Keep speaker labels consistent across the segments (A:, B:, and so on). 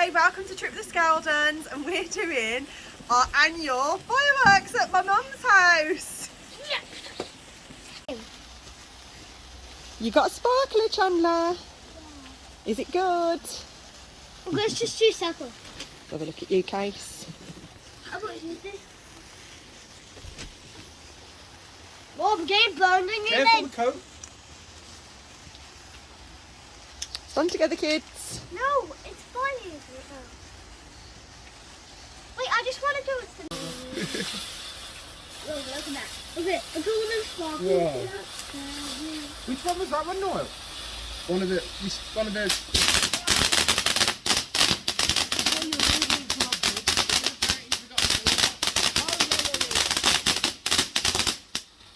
A: Hi, welcome to Trip the Skeldons, and we're doing our annual fireworks at my mum's house. You got a sparkler, Chandler? Is it good?
B: Let's just do circle.
A: Have a look at you, Case.
B: How much is this? Oh, I'm getting burned in your
C: Careful
B: leg.
C: the coat.
A: Stand together, kids.
B: No, it's funny. Wait, I just want to do it. Look at that. Okay, I'm doing this sparkle.
C: Whoa. Which one was that one, Noel? One of the.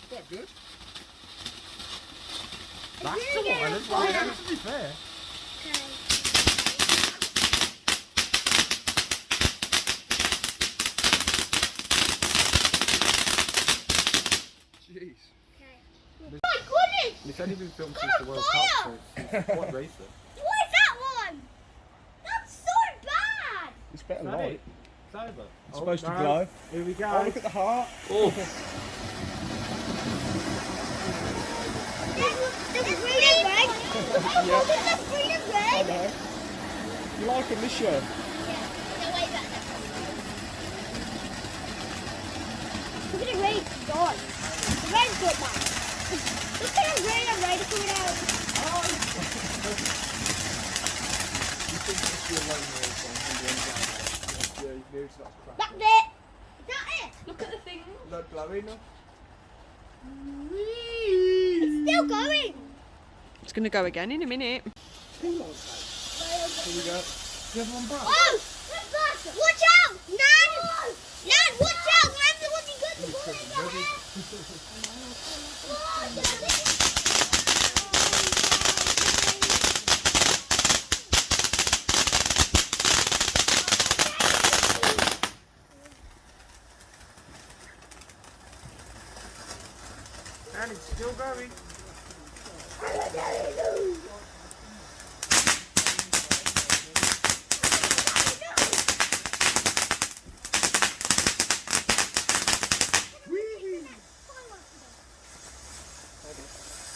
C: Quite good. That's the one as well. Yeah, to be fair. Jeez.
B: My goodness!
C: It's only been filmed
B: Got
C: since
B: a
C: the World
B: fire!
C: Cup, so it's quite recent.
B: What is that one? That's so bad!
C: It's better
D: Saber.
C: light.
D: Saber.
C: It's supposed to
D: no.
C: glow.
D: Here we go.
C: Oh, look at the heart.
D: Oh.
B: There's green and red.
C: Yeah.
B: There's green and
C: I
B: red.
C: know. You like them this year?
B: Yeah, no way back there. Look at the red, God. The red's good, man. Look at the green and red coming out.
C: You think it's your light noise on the end down? Yeah, you know it's not
B: That
C: cracking.
B: bit. Is that it?
A: Look at the thing.
C: Not glowing, no?
B: It's still going.
A: It's going to go again in a minute.
C: Here we go. You have one back?
B: Oh! Watch out! Nan! Nan, watch out! Nan's the one who got the ball in the head. Oh,
D: And it's still going.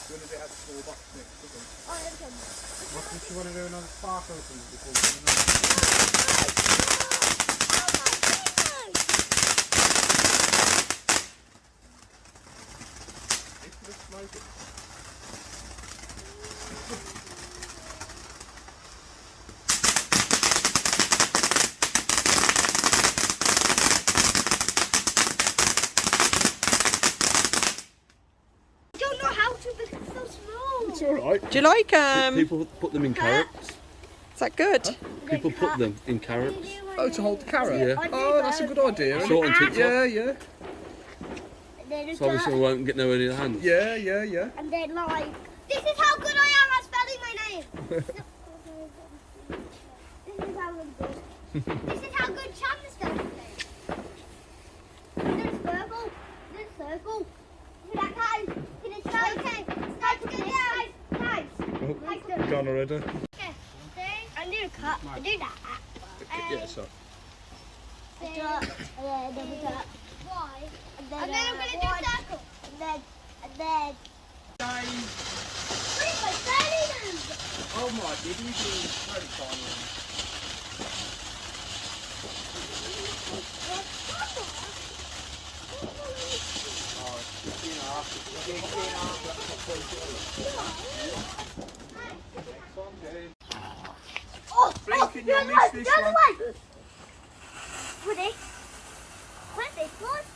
C: When does it have to fall back next?
D: What did you want to do another sparkle thing before we do
C: It's the smoking.
B: I don't know how to because it's so small.
C: It's alright.
A: Do you like them?
E: People put them in carrots.
A: Is that good?
E: People put them in carrots.
C: Oh, to hold the carrot?
E: Yeah.
C: Oh, that's a good idea. isn't
E: Saw it on
C: it?
E: TikTok.
C: Yeah, yeah.
E: So obviously I won't get nowhere near the hands.
C: Yeah, yeah, yeah.
B: And then like, this is how good I am at spelling my name. This is how really good. This is how good Chandler's spelling his name. There's purple. There's circle. Look at that guys. Can it start? Okay. Start together. Guys.
C: Oh, gone already.
B: Okay. I do a cut. I do that.
C: Yeah, so.
B: And then double tap. Why? And then I'm gonna do circle. And then. What is my spelling?
C: Oh my goodness, it's very tiny. Oh, it's 15.5.
B: Oh,
C: Blinking, you'll miss this
B: the other
C: one.
B: way. Ready? Put this one.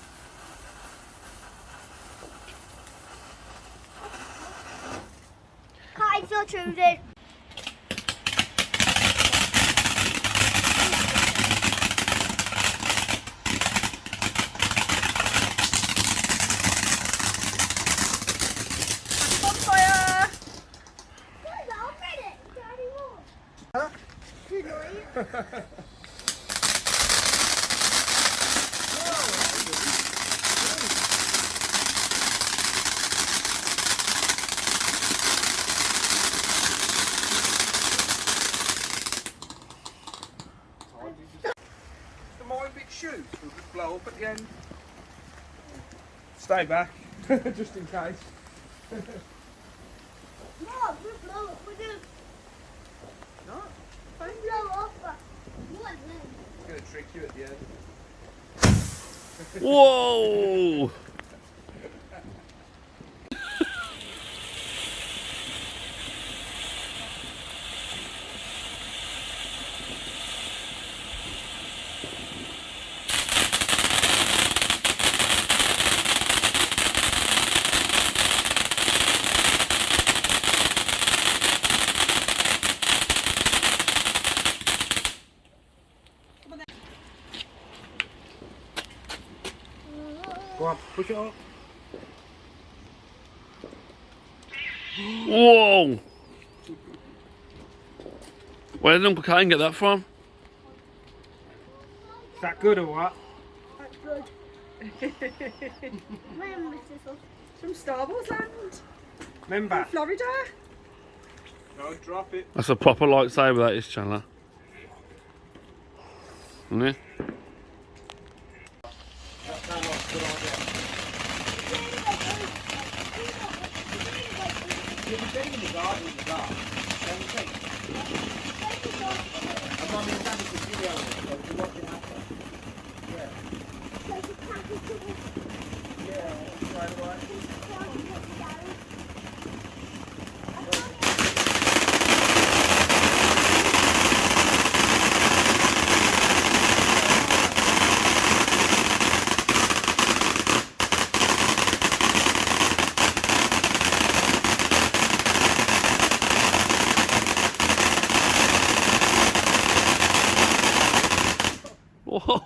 B: Can't not true, dude.
A: Bonfire!
C: Huh? if it shoots, we'll just blow up at the end. Stay back, just in case.
B: No, we blow up. We do.
A: No.
B: We blow up. One then.
C: It's going to trick you at the end.
E: Whoa!
D: Go on, push it up.
E: Whoa! Where did Uncle Kane get that from?
D: Is that good or what?
B: That's good. Where was this one?
A: From Star Wars Land,
D: Remember?
A: Florida.
C: Don't drop it.
E: That's a proper lightsaber, that is, Chandler. Isn't it?
C: That sounds like a good idea. You'll be getting in the garden in the dark. Don't you think? And Mummy and Daddy could video it, so if you watch it after. Yeah. Yeah, right away.
E: Whoa!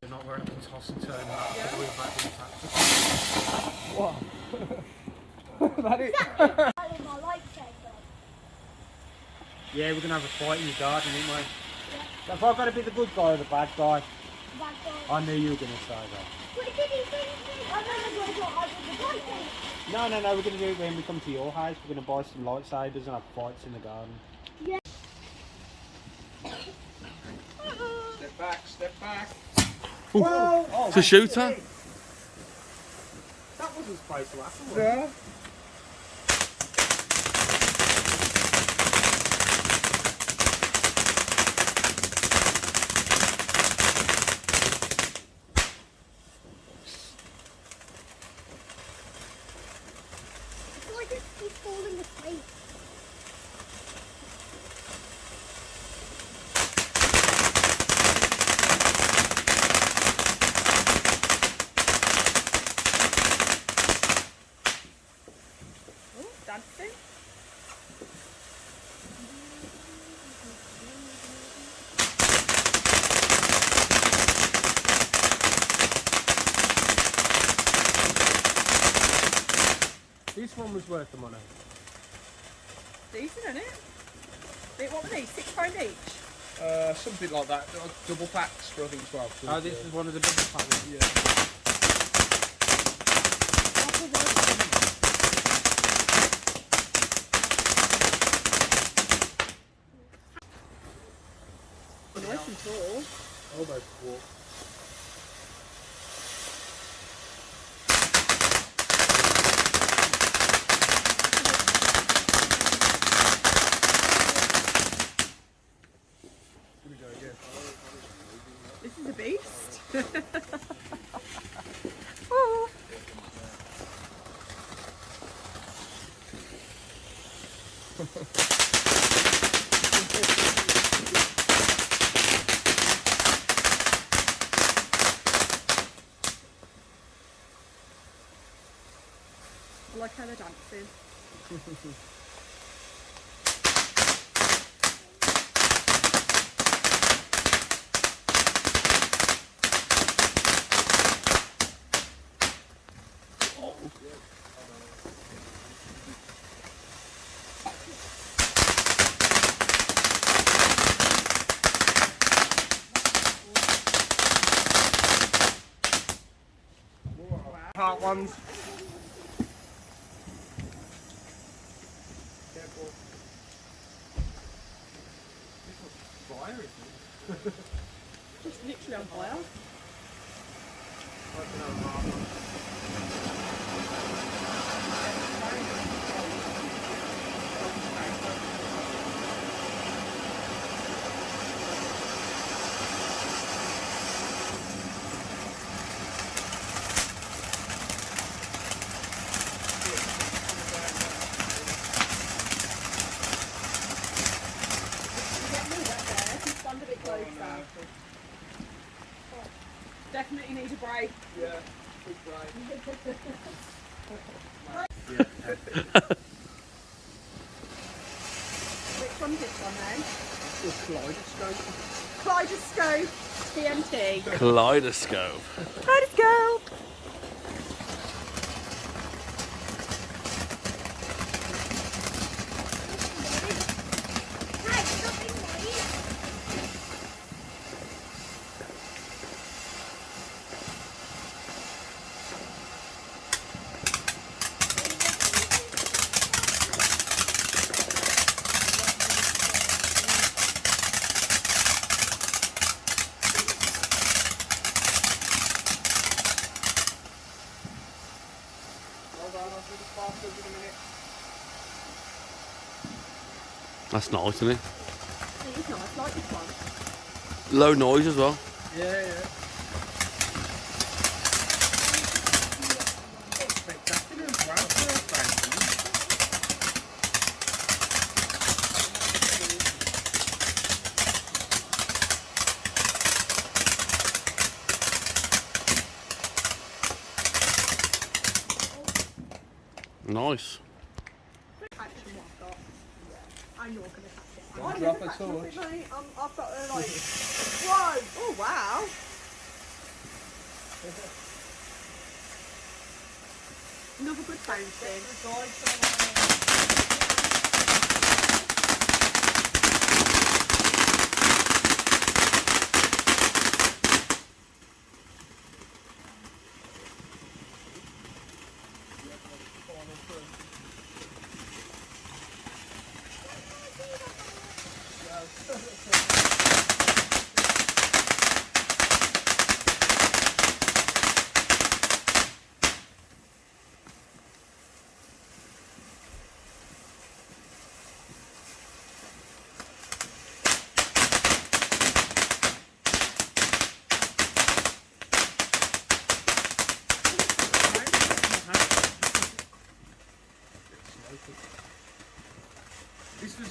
D: You're not wearing a toss and turn.
C: That it?
D: Yeah, we're going to have a fight in the garden, aren't we? Have I got to be the good guy or the bad guy? I knew you were going to say that. No, we're going to do it when we come to your house. We're going to buy some lightsabers and have fights in the garden.
C: Step back, step back.
D: Whoa!
E: It's a shooter.
D: That wasn't supposed to happen, was it?
C: Yeah.
A: Dancing.
D: This one was worth the money.
A: Decent, isn't it? What were these? £6 each?
C: Something like that. Double packs for I think 12.
D: Oh, this is one of the biggest packs.
C: Yeah.
A: Nice and tall.
C: Almost walk. Here we go again.
A: This is a beast. Oh. I like how they're dancing.
D: dark ones.
C: Careful. This was fire, isn't it?
A: Just literally on fire.
C: I don't know, Mark.
A: Stand a bit closer. Definitely need a break.
C: Yeah, big break.
A: Which one's this one then?
C: Just
A: Kaleidoscope TNT.
E: Kaleidoscope.
A: Kaleidoscope.
B: Hey, stop being late.
C: Hold on, I'll do the sparklers in a minute.
E: That's nice, isn't it?
A: It is nice, like this one.
E: Low noise as well.
C: Yeah, yeah.
D: It's spectacular as well for a Frankie.
E: Nice.
A: Actually, what I've got. Yeah. And you're going to catch it.
C: Don't
A: I'm
C: drop
A: gonna
C: it
A: catch
C: too
A: nothing,
C: much.
A: mate. I've got a like. Whoa! Oh wow! Another good bouncing.
D: Is this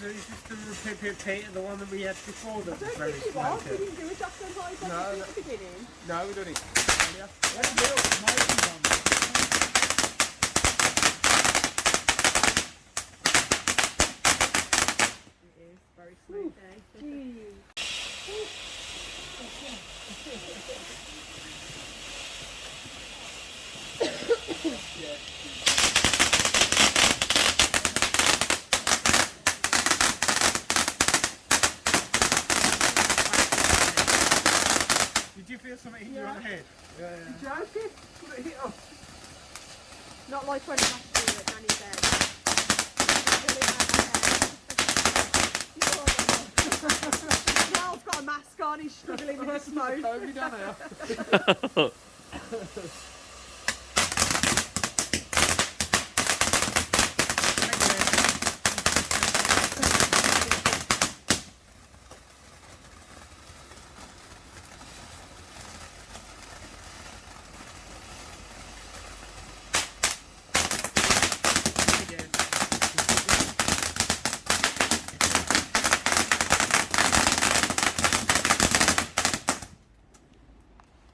D: the repeat of the one that we had before that
A: I
D: was
A: don't
D: very
A: think it was. We
D: smoky?
A: didn't do a Jack and Hyde one
C: No,
A: at
C: no.
A: the beginning.
C: No, we don't need.
D: That's a real smoky one.
A: It is very smoky.
D: Did you feel something hit you on the head?
C: Yeah, yeah.
A: Joking? Put it here. Not like when I had to do it, Danny said. Niall's got a mask on, he's struggling with the smoke.
C: COVID down here.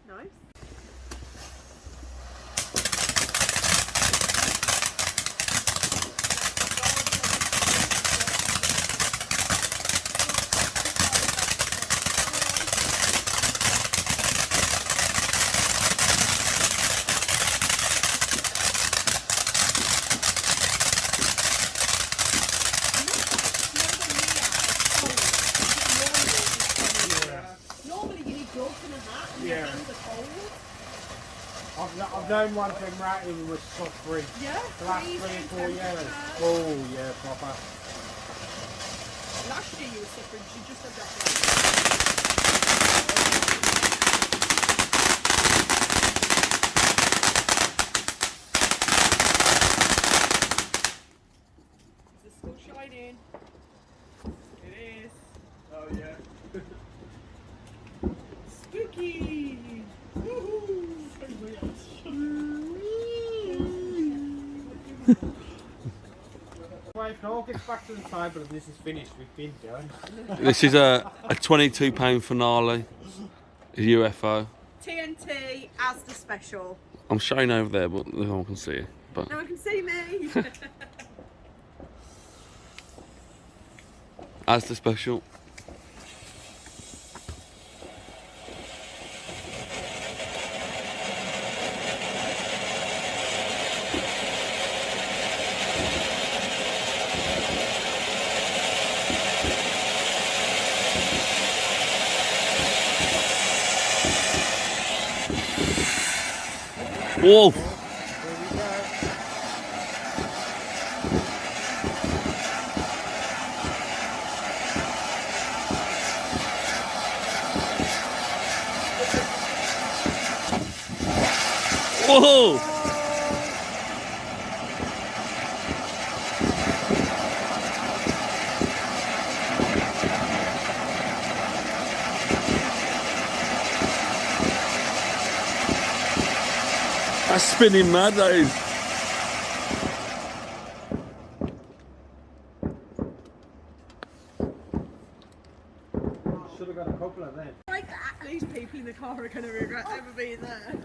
A: Nice.
D: known one thing right in was suffering.
A: Yeah.
D: The last 3 or 4 years. Oh yeah, proper.
A: Last year you were suffering, she just had that. Is it still shining? It is.
C: Oh yeah.
A: Spooky! Woohoo!
D: Well, if Noel gets back to the table and this is finished, we've been done.
E: This is a £22 finale. A UFO.
A: TNT as the special.
E: I'm showing over there, but no one can see it. But
A: No one can see me.
E: as the special. Whoa!
D: Here we go.
E: Whoa! That's spinning mad, that is.
D: Should have got a couple of them.
A: Like that. These people in the car are going to regret ever being there.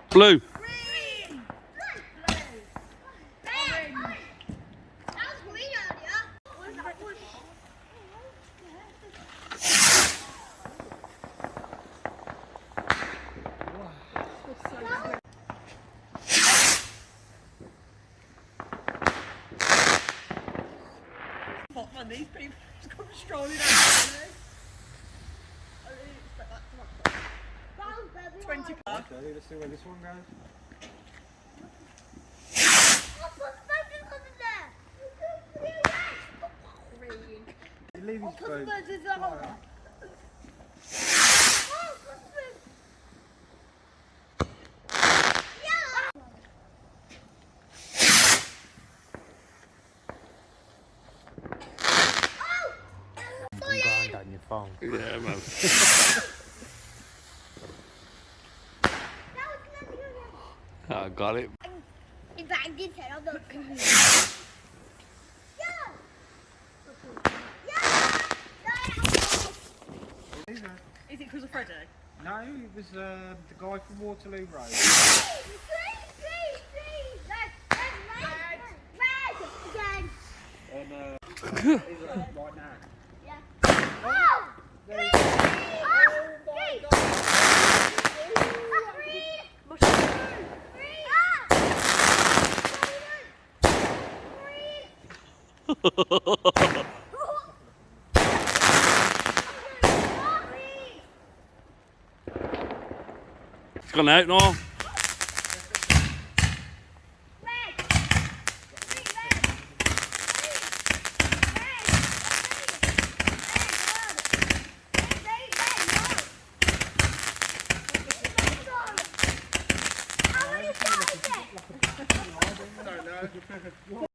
E: Blue.
A: Fuck man, these people just come strolling out. I really expect that to happen. 20 pounds.
D: Okay, let's see where this one goes. You leave his boat. Grind on your phone.
E: Yeah, man. I got it.
B: He banged his head on the
A: Is it because of Freddie?
D: No, it was the guy from Waterloo Road. And right now.
E: It's gone out now.
B: How many times?
C: I don't know.